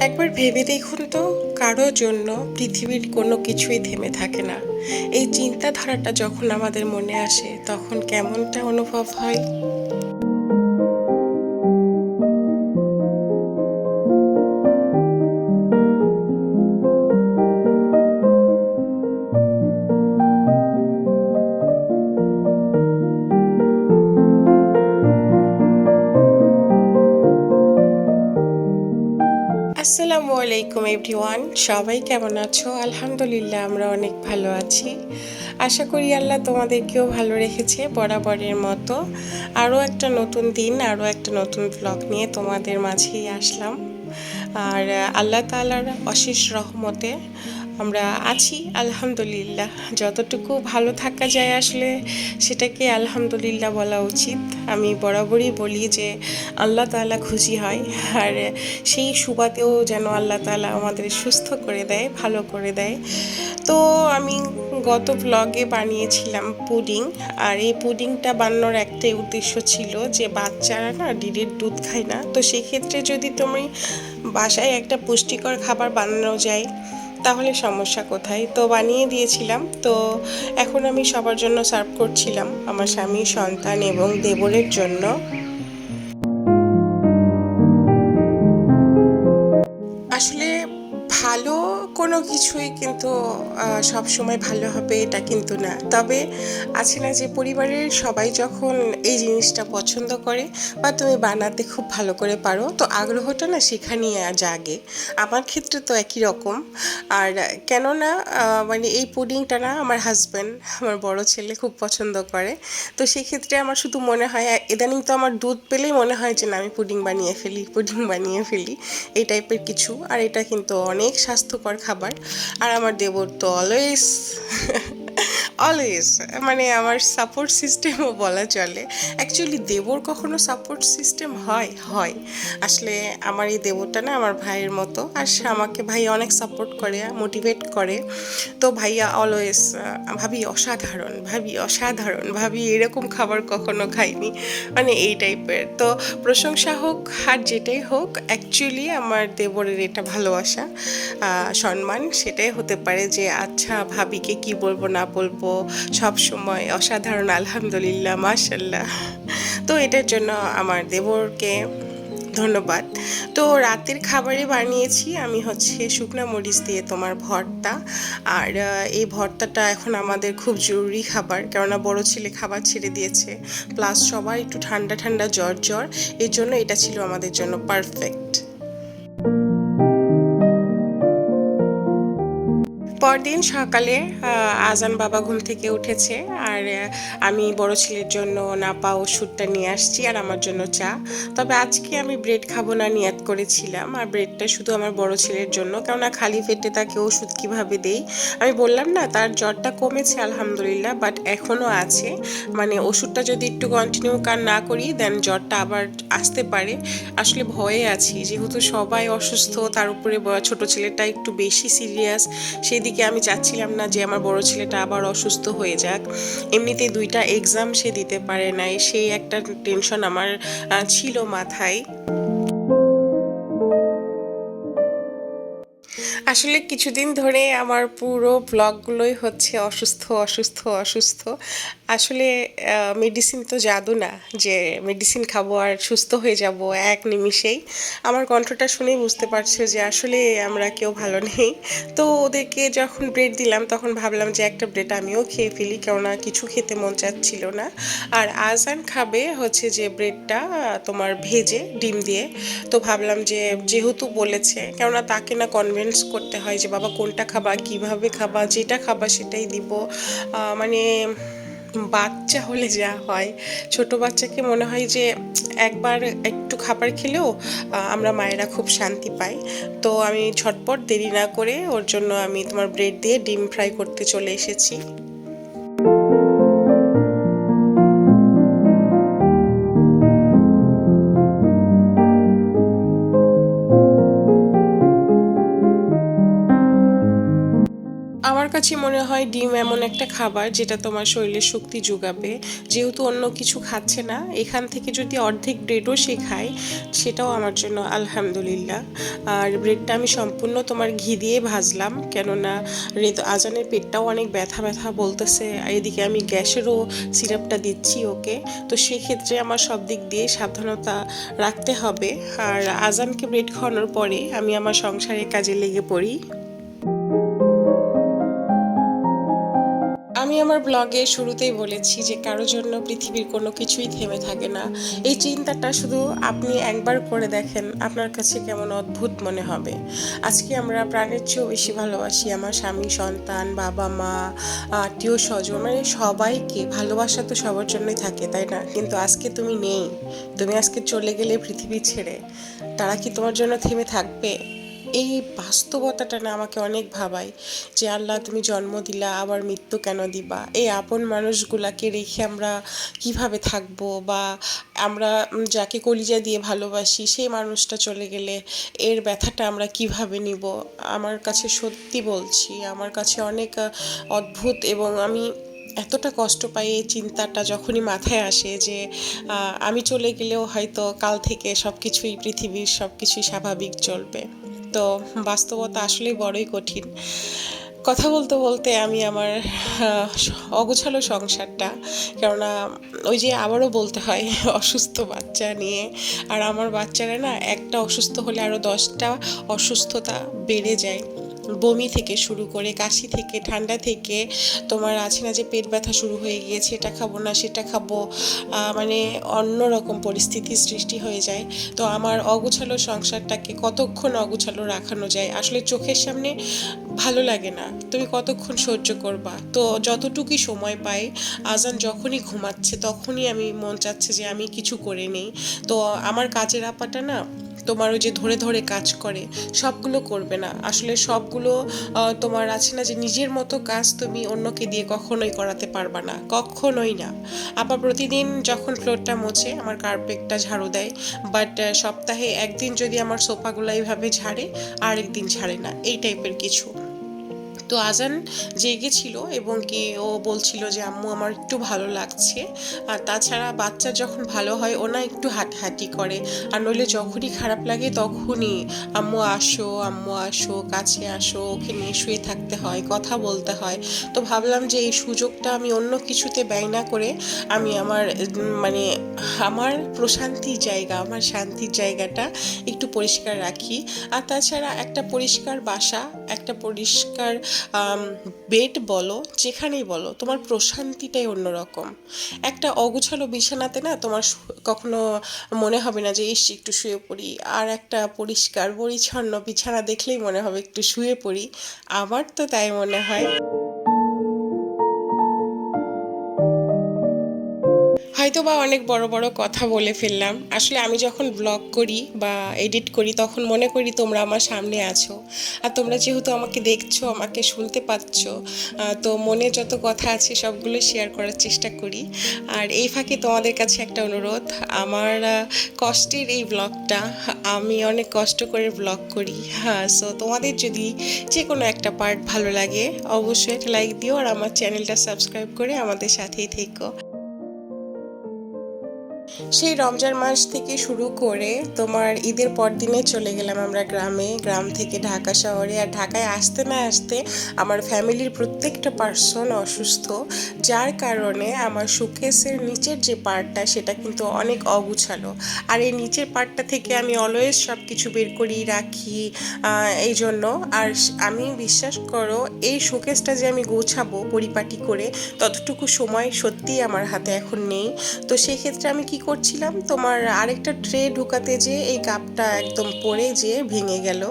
একবার ভেবে দেখুন তো, কারো জন্য পৃথিবীর কোনো কিছুই থেমে থাকে না। এই চিন্তাধারাটা যখন আমাদের মনে আসে তখন কেমনটা অনুভব হয়। আসসালামু আলাইকুম এভরিওয়ান, সবাই কেমন আছো? আলহামদুলিল্লাহ, আমরা অনেক ভালো আছি। আশা করি আল্লাহ তোমাদেরকেও ভালো রেখেছে বরাবরের মতো। আরও একটা নতুন দিন, আরও একটা নতুন ব্লগ নিয়ে তোমাদের মাঝেই আসলাম। আর আল্লাহ তাআলার অশেষ রহমতে আমরা আছি আলহামদুলিল্লাহ। যতটুকু ভালো থাকা যায় আসলে সেটাকে আলহামদুলিল্লাহ বলা উচিত। আমি বরাবরই বলি যে আল্লাহ তাআলা খুশি হয়, আর সেই সুবাদেও যেন আল্লাহ তাআলা আমাদের সুস্থ করে দেয়, ভালো করে দেয়। তো আমি গত ব্লগে বানিয়েছিলাম পুডিং, আর এই পুডিংটা বানানোর একটাই উদ্দেশ্য ছিল যে বাচ্চারা না ডিমের দুধ খায় না, তো সেক্ষেত্রে যদি তুমি বাসায় একটা পুষ্টিকর খাবার বানানো যায় তাহলে সমস্যা কোথায়। তো বানিয়ে দিয়েছিলাম। তো এখন আমি সবার জন্য সার্ভ করছিলাম, আমার স্বামী, সন্তান এবং দেবরের জন্য। আসলে ভালো কোনো কিছুই কিন্তু সব সময় ভালো হবে এটা কিন্তু না। তবে আছে না যে পরিবারের সবাই যখন এই জিনিসটা পছন্দ করে বা তুমি বানাতে খুব ভালো করে পারো, তো আগ্রহটা না সেখানেই জাগে। আমার ক্ষেত্রে তো একই রকম। আর কেননা মানে এই পুডিংটা না আমার হাজব্যান্ড, আমার বড় ছেলে খুব পছন্দ করে। তো সেক্ষেত্রে আমার শুধু মনে হয় ইদানিং তো আমার দুধ পেলেই মনে হয় যে না আমি পুডিং বানিয়ে ফেলি, পুডিং বানিয়ে ফেলি, এই টাইপের কিছু। আর এটা কিন্তু অনেক স্বাস্থ্যকর খাবার। আর আমার দেবর তো অলওয়েজ অলওয়েজ মানে আমার সাপোর্ট সিস্টেমও বলা চলে। অ্যাকচুয়ালি দেবর কখনো সাপোর্ট সিস্টেম হয় হয় আসলে আমার এই দেবরটা না আমার ভাইয়ের মতো, আর সে আমাকে ভাই অনেক সাপোর্ট করে, মোটিভেট করে। তো ভাইয়া অলওয়েজ ভাবি অসাধারণ, ভাবি অসাধারণ, ভাবি এরকম খাবার কখনো খাইনি, মানে এই টাইপের। তো প্রশংসা হোক আর যেটাই হোক, অ্যাকচুয়ালি আমার দেবরের এটা ভালোবাসা, সম্মান, সেটাই হতে পারে যে আচ্ছা ভাবিকে কি বলবো না বলবো, সব সময় অসাধারণ, আলহামদুলিল্লাহ, মাশাল্লাহ। তো এটার জন্য আমার দেবরকে ধন্যবাদ। তো রাতের খাবারে বানিয়েছি আমি হচ্ছে শুকনা মরিচ দিয়ে তোমার ভর্তা। আর এই ভর্তাটা এখন আমাদের খুব জরুরি খাবার, কেননা বড় ছেলে খাবার ছেড়ে দিয়েছে, প্লাস সবার একটু ঠান্ডা ঠান্ডা জ্বর জ্বর, এর জন্য এটা ছিল আমাদের জন্য পারফেক্ট। পরদিন সকালে আজান বাবা ঘুম থেকে উঠেছে, আর আমি বড় ছেলের জন্য নাপা ওষুধটা নিয়ে আসছি আর আমার জন্য চা। তবে আজকে আমি ব্রেড খাবো না নিয়াত করেছিলাম, আর ব্রেডটা শুধু আমার বড় ছেলের জন্য, কেননা খালি পেটে তাকে ওষুধ কিভাবে দেই। আমি বললাম না তার জ্বরটা কমেছে আলহামদুলিল্লাহ, বাট এখনও আছে। মানে ওষুধটা যদি একটু কন্টিনিউ না করি দেন জ্বরটা আবার আসতে পারে। আসলে ভয়ে আছি যেহেতু সবাই অসুস্থ, তার উপরে ছোট ছেলেটা একটু বেশি সিরিয়াস। সেদিকে আমি চাচ্ছিলাম না যে আমার বড় ছেলেটা আবার অসুস্থ হয়ে যাক। এমনিতেই দুইটা এক্সাম সে দিতে পারে নাই, সেই একটা টেনশন আমার ছিল মাথায়। আসলে কিছুদিন ধরে আমার পুরো ব্লগগুলোই হচ্ছে অসুস্থ অসুস্থ অসুস্থ। আসলে মেডিসিন তো জাদু না যে মেডিসিন খাবো আর সুস্থ হয়ে যাব এক নিমিষেই। আমার কণ্ঠটা শুনেই বুঝতে পারছো যে আসলে আমরা কেউ ভালো নেই। তো ওদেরকে যখন ব্রেড দিলাম তখন ভাবলাম যে একটা ব্রেড আমিও খেয়ে ফেলি, কেননা কিছু খেতে মন চাচ্ছিল না। আর আজান খাবে হচ্ছে যে ব্রেডটা তোমার ভেজে ডিম দিয়ে। তো ভাবলাম যে যেহেতু বলেছে, কেননা তাকে না কনভিন্স করতে হয় যে বাবা কোনটা খাবা, কিভাবে খাবা, যেটা খাবা সেটাই দিব। মানে বাচ্চা হলে যা হয়, ছোট বাচ্চাকে মনে হয় যে একবার একটু খাবার খেলেও আমরা মায়েরা খুব শান্তি পাই। তো আমি ঝটপট দেরি না করে ওর জন্য আমি তোমার ব্রেড দিয়ে ডিম ফ্রাই করতে চলে এসেছি। আমার কাছে মনে হয় ডিম এমন একটা খাবার যেটা তোমার শরীরে শক্তি যোগাবে। যেহেতু অন্য কিছু খাচ্ছে না, এখান থেকে যদি অর্ধেক ব্রেডও সে খায় সেটাও আমার জন্য আলহামদুলিল্লাহ। আর ব্রেডটা আমি সম্পূর্ণ তোমার ঘি দিয়ে ভাজলাম, কেননা আজানের পেটটাও অনেক ব্যথা ব্যথা বলতেছে, এদিকে আমি গ্যাসেরও সিরাপটা দিচ্ছি ওকে। তো সেক্ষেত্রে আমার সব দিক দিয়ে সাবধানতা রাখতে হবে। আর আজানকে ব্রেড খাওয়ানোর পরে আমি আমার সংসারের কাজে লেগে পড়ি। আমি আমার ব্লগে শুরুতেই বলেছি যে কারোর জন্য পৃথিবীর কোনো কিছুই থেমে থাকে না। এই চিন্তাটা শুধু আপনি একবার করে দেখেন, আপনার কাছে কেমন অদ্ভুত মনে হবে। আজকে আমরা প্রাণের চেয়েও বেশি ভালোবাসি আমার স্বামী, সন্তান, বাবা মা, আত্মীয় স্বজন, মানে সবাইকে। ভালোবাসা তো সবার জন্যই থাকে, তাই না? কিন্তু আজকে তুমি নেই, তুমি আজকে চলে গেলে পৃথিবী ছেড়ে, তারা কি তোমার জন্য থেমে থাকবে? এই বাস্তবতাটা না আমাকে অনেক ভাবায় যে আল্লাহ, তুমি জন্ম দিলা, আবার মৃত্যু কেন দিবা? এই আপন মানুষগুলাকে রেখে আমরা কিভাবে থাকবো? বা আমরা যাকে কলিজা দিয়ে ভালোবাসি সেই মানুষটা চলে গেলে এর ব্যথাটা আমরা কিভাবে নিব? আমার কাছে সত্যি বলছি, আমার কাছে অনেক অদ্ভুত, এবং আমি এতটা কষ্ট পাই এই চিন্তাটা যখনই মাথায় আসে যে আমি চলে গেলেও হয়তো কাল থেকে সব কিছুই, পৃথিবীর সব কিছুই স্বাভাবিক চলবে। তো বাস্তবতা আসলেই বড়ই কঠিন। কথা বলতে বলতে আমি আমার অগোছালো সংসারটা, কেননা ওই যে আবারও বলতে হয় অসুস্থ বাচ্চা নিয়ে, আর আমার বাচ্চারা না একটা অসুস্থ হলে আরও 10টা অসুস্থতা বেড়ে যায়। বমি থেকে শুরু করে, কাশি থেকে, ঠান্ডা থেকে, তোমার আছে না যে পেট ব্যথা শুরু হয়ে গিয়েছে, এটা খাবো না সেটা খাবো, মানে অন্যরকম পরিস্থিতির সৃষ্টি হয়ে যায়। তো আমার অগোছালো সংসারটাকে কতক্ষণ অগোছালো রাখানো যায়? আসলে চোখের সামনে ভালো লাগে না, তুমি কতক্ষণ সহ্য করবা? তো যতটুকুই সময় পাই, আজান যখনই ঘুমাচ্ছে তখনই আমি মন চাচ্ছে যে আমি কিছু করে নেই। তো আমার কাজের আপাটা না তোমার ওই যে ধরে ধরে কাজ করে, সবগুলো করবে না আসলে, সবগুলো তোমার আছে না যে নিজের মতো কাজ তুমি অন্যকে দিয়ে কখনোই করাতে পারবা না, কখনোই না। আপা প্রতিদিন যখন ফ্লোরটা মোছে, আমার কার্পেটটা ঝাড়ু দেয়, বাট সপ্তাহে একদিন যদি আমার সোফাগুলো এইভাবে ঝাড়ে, আর একদিন ঝাড়ে না, এই টাইপের কিছু। তো আজান জেগেছিল এবং কি ও বলছিল যে আম্মু আমার একটু ভালো লাগছে। আর তাছাড়া বাচ্চা যখন ভালো হয় ও না একটু হাঁটাহাঁটি করে, আর নইলে যখনই খারাপ লাগে তখনই আম্মু আসো, আম্মু আসো, কাছে আসো, ওকে নিয়ে শুয়ে থাকতে হয়, কথা বলতে হয়। তো ভাবলাম যে এই সুযোগটা আমি অন্য কিছুতে ব্যয় না করে আমি আমার মানে আমার প্রশান্তির জায়গা, আমার শান্তির জায়গাটা একটু পরিষ্কার রাখি। আর তাছাড়া একটা পরিষ্কার বাসা, একটা পরিষ্কার বেড বলো, যেখানেই বলো, তোমার প্রশান্তিটাই অন্যরকম। একটা অগোছালো বিছানাতে না তোমার কখনো মনে হবে না যে ইস একটু শুয়ে পড়ি, আর একটা পরিষ্কার পরিচ্ছন্ন বিছানা দেখলেই মনে হবে একটু শুয়ে পড়ি। আমার তো তাই মনে হয়। হয়তো বা অনেক বড় বড় কথা বলে ফেললাম। আসলে আমি যখন ব্লগ করি বা এডিট করি তখন মনে করি তোমরা আমার সামনে আছো, আর তোমরা যেহেতু আমাকে দেখছো, আমাকে শুনতে পাচ্ছ, তো মনে যত কথা আছে সবগুলো শেয়ার করার চেষ্টা করি। আর এই ফাঁকে তোমাদের কাছে একটা অনুরোধ, আমার কষ্টের এই ব্লগটা, আমি অনেক কষ্ট করে ব্লগ করি, হ্যাঁ, সো তোমাদের যদি যে কোনো একটা পার্ট ভালো লাগে অবশ্যই একটা লাইক দিও, আর আমার চ্যানেলটা সাবস্ক্রাইব করে আমাদের সাথেই থেকো। সেই রমজান মাস থেকে শুরু করে তোমার ঈদের পর দিনে চলে গেলাম আমরা গ্রামে, গ্রাম থেকে ঢাকা শহরে। আর ঢাকায় আসতে না আসতে আমার ফ্যামিলির প্রত্যেকটা পার্সন অসুস্থ, যার কারণে আমার শোকেসের নিচের যে পার্টটা সেটা কিন্তু অনেক অগুছালো। আর এই নিচের পার্টটা থেকে আমি অলওয়েজ সব কিছু বের করি রাখি, এই জন্য। আর আমি বিশ্বাস করো, এই শোকেসটা যে আমি গোছাবো পরিপাটি করে, ততটুকু সময় সত্যিই আমার হাতে এখন নেই। তো সেক্ষেত্রে আমি কি করছিলাম, তোমার আরেকটা ট্রে ঢুকাতে যেয়ে এই কাপটা একদম পড়ে যেয়ে ভেঙে গেল।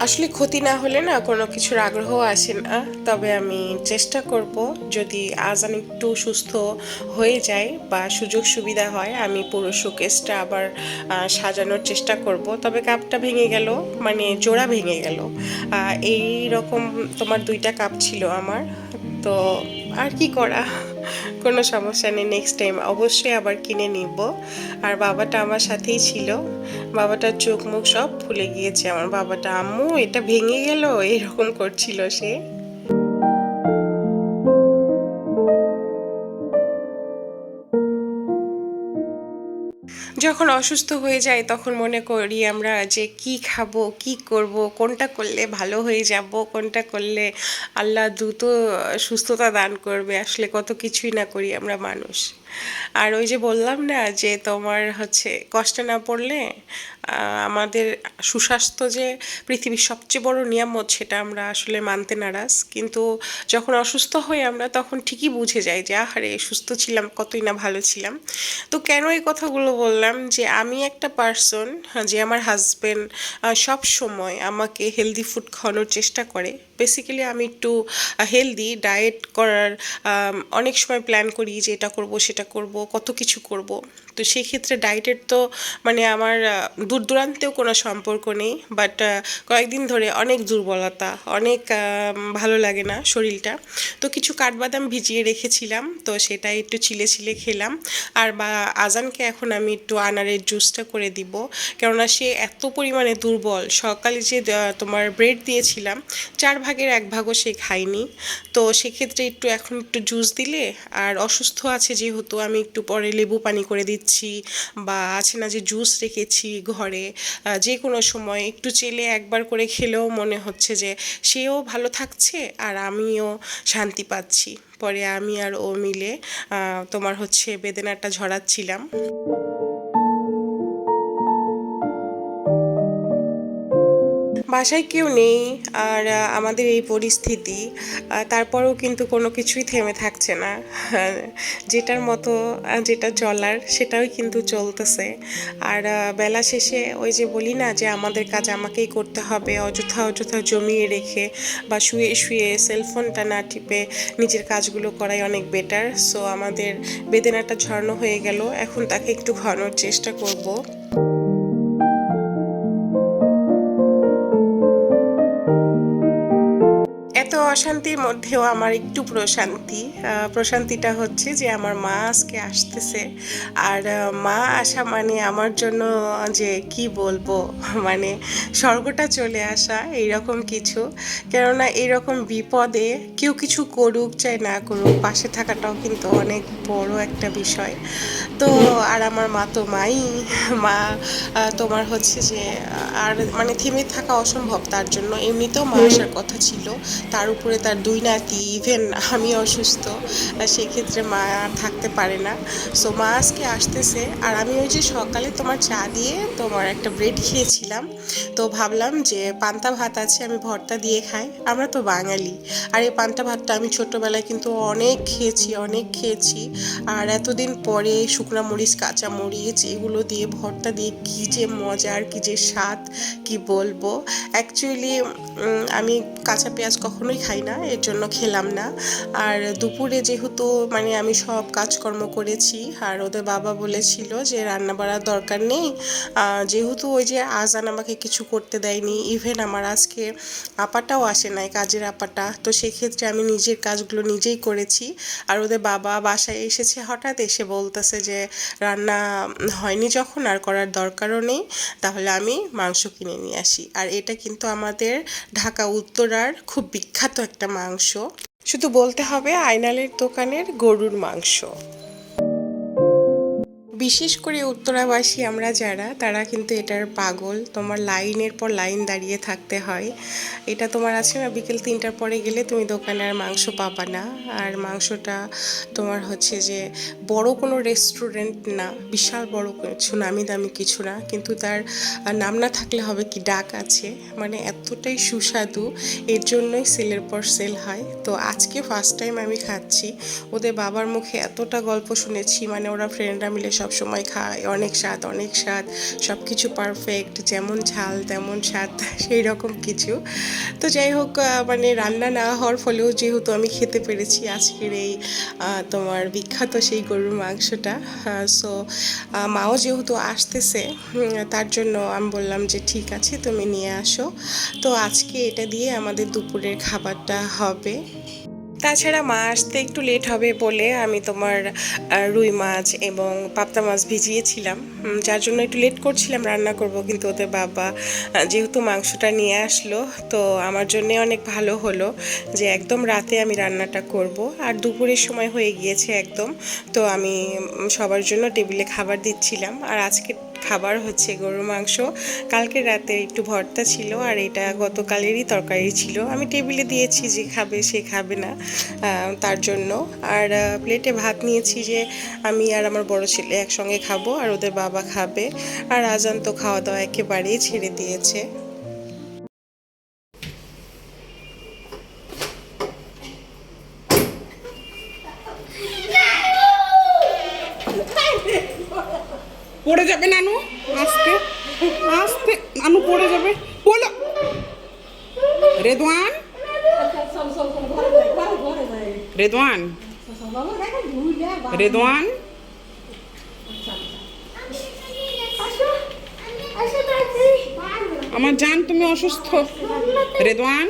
আসলে ক্ষতি না হলে না কোনো কিছুর আগ্রহ আসে না। তবে আমি চেষ্টা করব, যদি আজান একটু সুস্থ হয়ে যায় বা সুযোগ সুবিধা হয়, আমি পুরো শোকেসটা আবার সাজানোর চেষ্টা করব। তবে কাপটা ভেঙে গেল, মানে জোড়া ভেঙে গেল। এই রকম তোমার 2টা কাপ ছিল আমার, তো আর কি করা, কোনো সমস্যা নেই, নেক্সট টাইম অবশ্যই আবার কিনে নিব। আর বাবাটা আমার সাথেই ছিল, বাবাটার চোখ মুখ সব ফুলে গিয়েছে। আমার বাবাটা, আম্মু এটা ভেঙে গেল, এরকম করছিল সে। যখন অসুস্থ হয়ে যাই তখন মনে করি আমরা যে কি খাবো, কি করব, কোনটা করলে ভালো হয়ে যাব, কোনটা করলে আল্লাহ দ্রুত সুস্থতা দান করবে। আসলে কত কিছুই না করি আমরা মানুষ। আর ওই যে বললাম না যে তোমার হচ্ছে কষ্টে না পড়লে আমাদের সুস্বাস্থ্য যে পৃথিবীর সবচেয়ে বড় নিয়ামত, সেটা আমরা আসলে মানতে নারাজ। কিন্তু যখন অসুস্থ হই আমরা তখন ঠিকই বুঝে যাই যে আহারে সুস্থ ছিলাম, কতই না ভালো ছিলাম। তো কেন এই কথাগুলো বললাম, যে আমি একটা পার্সন, যে আমার হাজবেন্ড সব সময় আমাকে হেলদি ফুড খাওয়ানোর চেষ্টা করে। বেসিক্যালি আমি একটু হেলদি ডায়েট করার অনেক সময় প্ল্যান করি যে এটা করব সেটা করব, কত কিছু করব। তো সেই ক্ষেত্রে ডায়েটের তো মানে আমার দূর দূরান্তেও কোনো সম্পর্ক নেই। বাট কয়েকদিন ধরে অনেক দুর্বলতা, অনেক ভালো লাগে না শরীরটা। তো কিছু কাঠবাদাম ভিজিয়ে রেখেছিলাম, তো সেটা একটু চিলে চিলে খেলাম। আর বা আজানকে এখন আমি একটু আনারের জুসটা করে দিব, কেননা সে এত পরিমাণে দুর্বল। সকালে যে তোমার ব্রেড দিয়েছিলাম, 4 ভাগের 1 ভাগও সে খায়নি। তো সেক্ষেত্রে একটু এখন একটু জুস দিলে, আর অসুস্থ আছে যেহেতু আমি একটু পরে লেবু পানি করে দিচ্ছি, বা আছে না যে জুস রেখেছি ঘরে, যে কোনো সময় একটু চেলে একবার করে খেলেও মনে হচ্ছে যে সেও ভালো থাকছে আর আমিও শান্তি পাচ্ছি। পরে আমি আর ও মিলে তোমার হচ্ছে বেদেনাটা ঝরাচ্ছিলাম। বাসায় কেউ নেই, আর আমাদের এই পরিস্থিতি, তারপরেও কিন্তু কোনো কিছুই থেমে থাকছে না। যেটার মতো যেটা চলার সেটাই কিন্তু চলতেছে। আর বেলা শেষে ওই যে বলি না যে আমাদের কাজ আমাকেই করতে হবে, অযথা অযথা জমিয়ে রেখে বা শুয়ে শুয়ে সেলফোনটা না টিপে নিজের কাজগুলো করাই অনেক বেটার। সো আমাদের বেদেনাটা ঝরানো হয়ে গেল, এখন তাকে একটু ঘোরানোর চেষ্টা করব। এত অশান্তির মধ্যেও আমার একটু প্রশান্তি। প্রশান্তিটা হচ্ছে যে আমার মা আজকে আসতেছে। আর মা আসা মানে আমার জন্য যে কি বলবো, মানে স্বর্গটা চলে আসা এইরকম কিছু। কেননা এইরকম বিপদে কেউ কিছু করুক চাই না করুক, পাশে থাকাটাও কিন্তু অনেক বড় একটা বিষয়। তো আর আমার মা তো মাই, মা তোমার হচ্ছে যে আর মানে থেমে থাকা অসম্ভব তার জন্য। এমনিতেও মা আসার কথা ছিল, তার উপরে তার 2 নাতি, ইভেন আমি অসুস্থ, সেক্ষেত্রে মা আর থাকতে পারে না। সো মা আজকে আসতেছে। আর আমি ওই যে সকালে তোমার চা দিয়ে তোমার একটা ব্রেড খেয়েছিলাম, তো ভাবলাম যে পান্তা ভাত আছে, আমি ভর্তা দিয়ে খাই, আমরা তো বাঙালি। আর এই পান্তা ভাতটা আমি ছোট্টবেলায় কিন্তু অনেক খেয়েছি, অনেক খেয়েছি। আর এতদিন পরে শুকনো মরিচ, কাঁচা মরিচ এগুলো দিয়ে ভর্তা দিয়ে কী যে মজার, কী যে স্বাদ, কি বলবো। অ্যাকচুয়ালি আমি কাঁচা পেঁয়াজ কখনোই খাই না, এর জন্য খেলাম না। আর দুপুরে যেহেতু মানে আমি সব কাজকর্ম করেছি, আর ওদের বাবা বলেছিল যে রান্না বাড়ার দরকার নেই, যেহেতু ওই যে আজান আমাকে কিছু করতে দেয়নি, ইভেন আমার আজকে আপাটাও আসে নাই, কাজের আপাটা। তো সেক্ষেত্রে আমি নিজের কাজগুলো নিজেই করেছি। আর ওদের বাবা বাসায় এসেছে, হঠাৎ এসে বলতেছে যে রান্না হয়নি যখন আর করার দরকারও নেই, তাহলে আমি মাংস কিনে নিয়ে আসি। আর এটা কিন্তু আমাদের ঢাকা উত্তরার খুব বিখ্যাত একটা মাংস, শুধু বলতে হবে আইনালের দোকানের গরুর মাংস। বিশেষ করে উত্তরাবাসী আমরা যারা, তারা কিন্তু এটার পাগল। তোমার লাইনের পর লাইন দাঁড়িয়ে থাকতে হয়। এটা তোমার আছে না, বিকেল 3টার পরে গেলে তুমি দোকানে আর মাংস পাবা না। আর মাংসটা তোমার হচ্ছে যে বড় কোনো রেস্টুরেন্ট না, বিশাল বড় কিছু নামি দামি কিছু না, কিন্তু তার নাম না থাকলে হবে কি, ডাক আছে। মানে এতটাই সুস্বাদু, এর জন্যই সেলের পর সেল হয়। তো আজকে ফার্স্ট টাইম আমি খাচ্ছি। ওদের বাবার মুখে এতটা গল্প শুনেছি, মানে ওরা ফ্রেন্ডরা মিলে সব সময় খায়, অনেক স্বাদ অনেক স্বাদ, সব কিছু পারফেক্ট, যেমন ঝাল তেমন স্বাদ, সেই রকম কিছু। তো যাই হোক, মানে রান্না না হওয়ার ফলেও যেহেতু আমি খেতে পেরেছি আজকের এই তোমার বিখ্যাত সেই গরুর মাংসটা। সো মাও যেহেতু আসতেছে, তার জন্য আমি বললাম যে ঠিক আছে তুমি নিয়ে আসো। তো আজকে এটা দিয়ে আমাদের দুপুরের খাবারটা হবে। তাছাড়া মা আসতে একটু লেট হবে বলে আমি তোমার রুই মাছ এবং পাবদা মাছ ভিজিয়েছিলাম, যার জন্য একটু লেট করছিলাম রান্না করব, কিন্তু ওদের বাবা যেহেতু মাংসটা নিয়ে আসলো, তো আমার জন্য অনেক ভালো হলো যে একদম রাতে আমি রান্নাটা করব। আর দুপুরের সময় হয়ে গিয়েছে একদম, তো আমি সবার জন্য টেবিলে খাবার দিচ্ছিলাম। আর আজকে খাবার হচ্ছে গরুর মাংস, কালকে রাতে একটু ভর্তা ছিল, আর এটা গতকালেরই তরকারি ছিল। আমি টেবিলে দিয়েছি, যে খাবে সে খাবে না, তার জন্য। আর প্লেটে ভাত নিয়েছি, যে আমি আর আমার বড় ছেলে একসঙ্গে খাবো, আর ওদের বাবা খাবে। আর আজান তো খাওয়া দাওয়া একেবারেই ছেড়ে দিয়েছে। পড়ে যাবে নানু, আস্তে আস্তে, নানু পড়ে যাবে। বলো রেদওয়ান, রেদওয়ান, রেদওয়ান, আমার জান তুমি অসুস্থ। রেদওয়ান,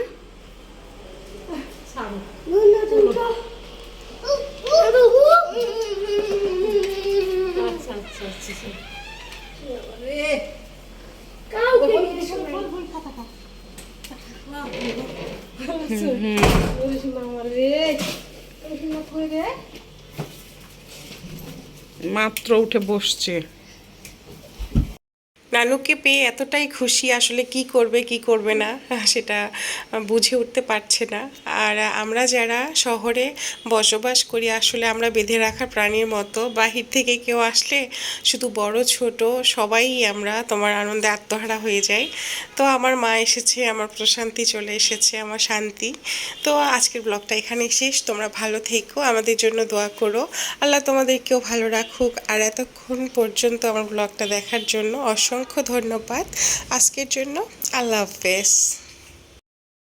মাত্র উঠে বসছে। নানুকে পেয়ে এতটাই খুশি, আসলে কি করবে কি করবে না সেটা বুঝে উঠতে পারছে না। আর আমরা যারা শহরে বসবাস করি, আসলে আমরা বেঁধে রাখা প্রাণীর মতো, বাহির থেকে কেউ আসলে শুধু বড় ছোট সবাই আমরা তোমার আনন্দে আত্মহারা হয়ে যাই। তো আমার মা এসেছে, আমার প্রশান্তি চলে এসেছে, আমার শান্তি। তো আজকের ব্লগটা এখানেই শেষ। তোমরা ভালো থেকো, আমাদের জন্য দোয়া করো, আল্লাহ তোমাদেরকেও ভালো রাখুক। আর এতক্ষণ পর্যন্ত আমার ব্লগটা দেখার জন্য অসংখ্য ধন্যবাদ। আজকের জন্য আল্লাহ হাফেজ।